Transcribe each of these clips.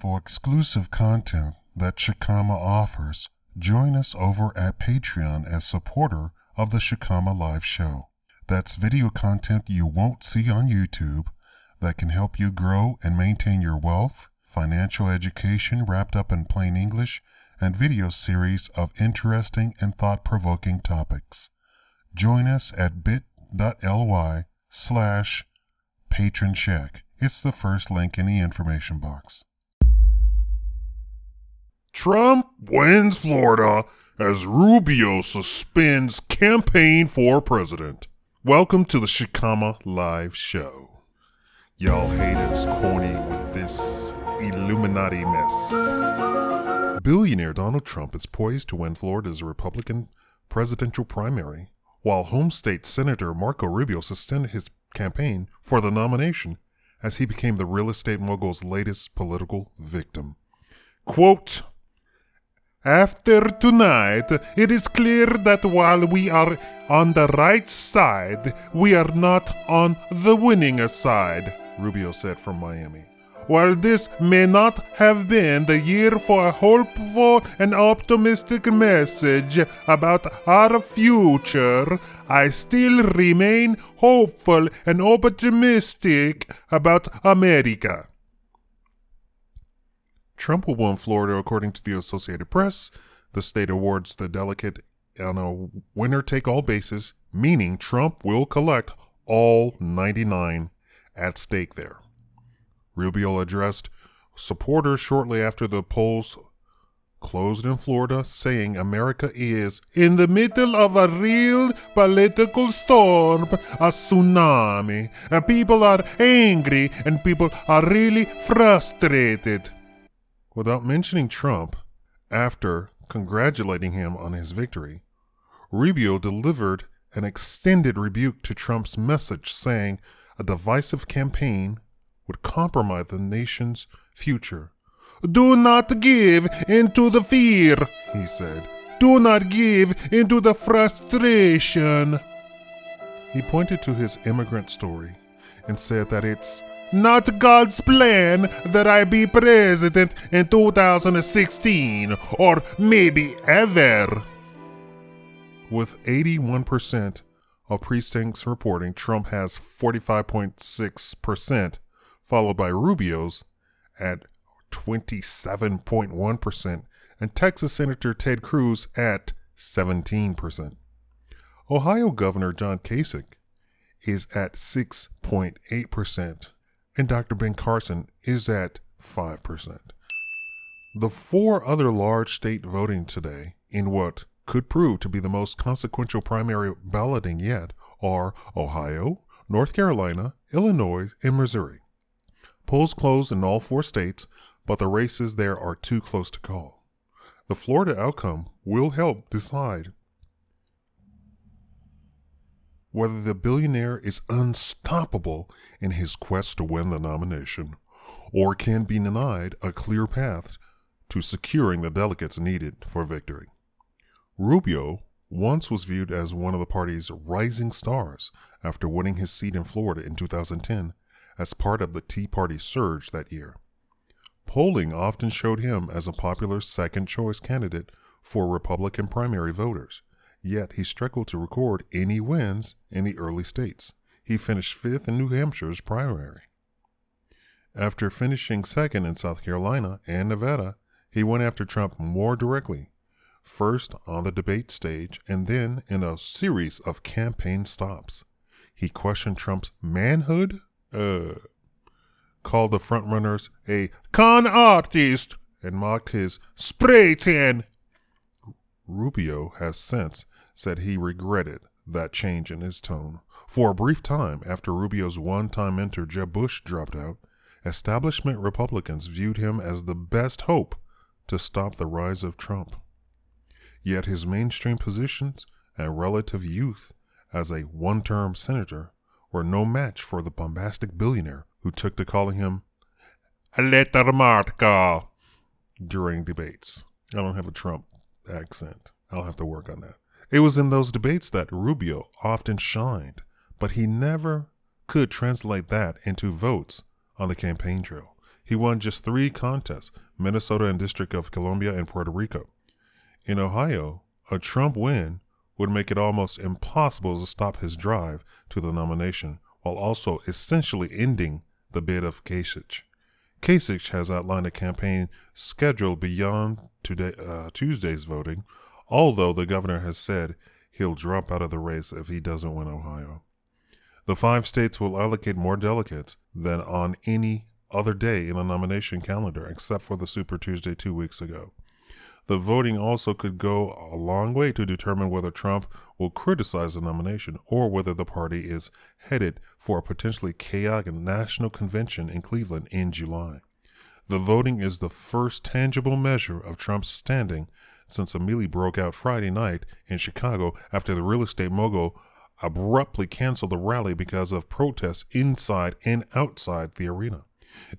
For exclusive content that Shakaama offers, join us over at Patreon as supporter of the Shakaama Live Show. That's video content you won't see on YouTube that can help you grow and maintain your wealth, financial education wrapped up in plain English, and video series of interesting and thought-provoking topics. Join us at bit.ly/patronshack. It's the first link in the information box. Trump wins Florida as Rubio suspends campaign for president. Welcome to the Shakaama Live Show. Y'all haters corny with this Illuminati mess. Billionaire Donald Trump is poised to win Florida's Republican presidential primary, while home state Senator Marco Rubio suspended his campaign for the nomination as he became the real estate mogul's latest political victim. Quote, "After tonight, it is clear that while we are on the right side, we are not on the winning side," Rubio said from Miami. "While this may not have been the year for a hopeful and optimistic message about our future, I still remain hopeful and optimistic about America." Trump will win Florida, according to the Associated Press. The state awards the delegate on a winner-take-all basis, meaning Trump will collect all 99 at stake there. Rubio addressed supporters shortly after the polls closed in Florida, saying America is in the middle of a real political storm, a tsunami. And people are angry and people are really frustrated. Without mentioning Trump, after congratulating him on his victory, Rubio delivered an extended rebuke to Trump's message, saying a divisive campaign would compromise the nation's future. "Do not give into the fear," he said. "Do not give into the frustration." He pointed to his immigrant story and said that it's not God's plan that I be president in 2016, or maybe ever. With 81% of precincts reporting, Trump has 45.6%, followed by Rubio's at 27.1%, and Texas Senator Ted Cruz at 17%. Ohio Governor John Kasich is at 6.8%, and Dr. Ben Carson is at 5%. The four other large state voting today in what could prove to be the most consequential primary balloting yet are Ohio, North Carolina, Illinois, and Missouri. Polls closed in all four states, but the races there are too close to call. The Florida outcome will help decide whether the billionaire is unstoppable in his quest to win the nomination, or can be denied a clear path to securing the delegates needed for victory. Rubio once was viewed as one of the party's rising stars after winning his seat in Florida in 2010 as part of the Tea Party surge that year. Polling often showed him as a popular second-choice candidate for Republican primary voters, yet he struggled to record any wins in the early states. He finished fifth in New Hampshire's primary. After finishing second in South Carolina and Nevada, he went after Trump more directly, first on the debate stage and then in a series of campaign stops. He questioned Trump's manhood, called the frontrunners a con artist, and mocked his spray tan. Rubio has since said he regretted that change in his tone. For a brief time after Rubio's one-time mentor Jeb Bush dropped out, establishment Republicans viewed him as the best hope to stop the rise of Trump. Yet his mainstream positions and relative youth as a one-term senator were no match for the bombastic billionaire who took to calling him a letter Marco during debates. I don't have a Trump accent. I'll have to work on that. It was in those debates that Rubio often shined, but he never could translate that into votes on the campaign trail. He won just 3 contests, Minnesota and District of Columbia and Puerto Rico. In Ohio, a Trump win would make it almost impossible to stop his drive to the nomination, while also essentially ending the bid of Kasich. Kasich has outlined a campaign schedule beyond Tuesday's voting, although the governor has said he'll drop out of the race if he doesn't win Ohio. The 5 states will allocate more delegates than on any other day in the nomination calendar, except for the Super Tuesday 2 weeks ago. The voting also could go a long way to determine whether Trump will criticize the nomination or whether the party is headed for a potentially chaotic national convention in Cleveland in July. The voting is the first tangible measure of Trump's standing since a melee broke out Friday night in Chicago after the real estate mogul abruptly canceled the rally because of protests inside and outside the arena.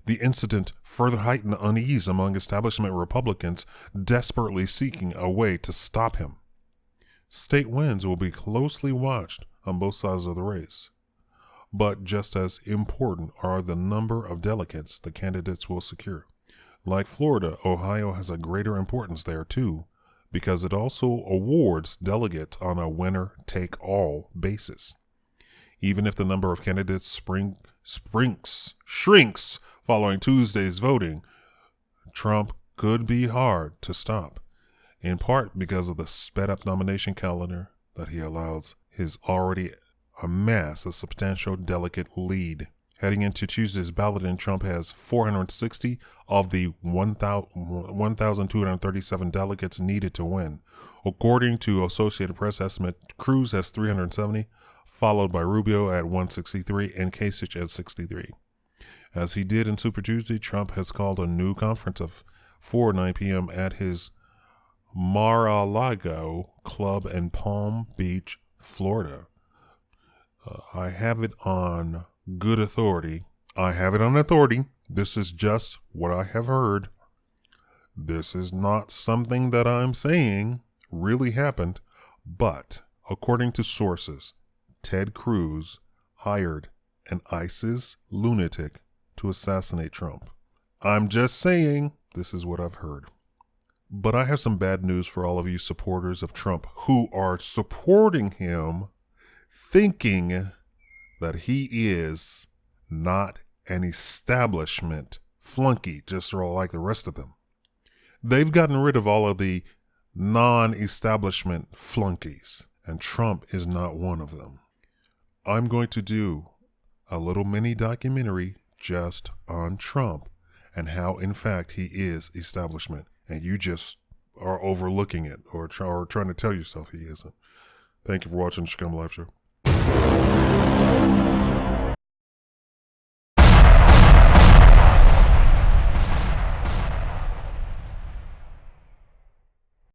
The incident further heightened unease among establishment Republicans desperately seeking a way to stop him. State wins will be closely watched on both sides of the race, but just as important are the number of delegates the candidates will secure. Like Florida, Ohio has a greater importance there too, because it also awards delegates on a winner-take-all basis. Even if the number of candidates shrinks following Tuesday's voting, Trump could be hard to stop, in part because of the sped-up nomination calendar that he allows his already amass a substantial delegate lead. Heading into Tuesday's balloting, Trump has 460 of the 1,237 delegates needed to win. According to Associated Press estimate, Cruz has 370, followed by Rubio at 163 and Kasich at 63. As he did in Super Tuesday, Trump has called a new conference for 9 p.m. at his Mar-a-Lago club in Palm Beach, Florida. I have it on good authority. This is just what I have heard. This is not something that I'm saying really happened, but according to sources, Ted Cruz hired an ISIS lunatic to assassinate Trump. I'm just saying, this is what I've heard. But I have some bad news for all of you supporters of Trump who are supporting him thinking that he is not an establishment flunky, just like the rest of them. They've gotten rid of all of the non-establishment flunkies, and Trump is not one of them. I'm going to do a little mini documentary just on Trump and how, in fact, he is establishment, and you just are overlooking it or trying to tell yourself he isn't. Thank you for watching the Shakaama Live Show.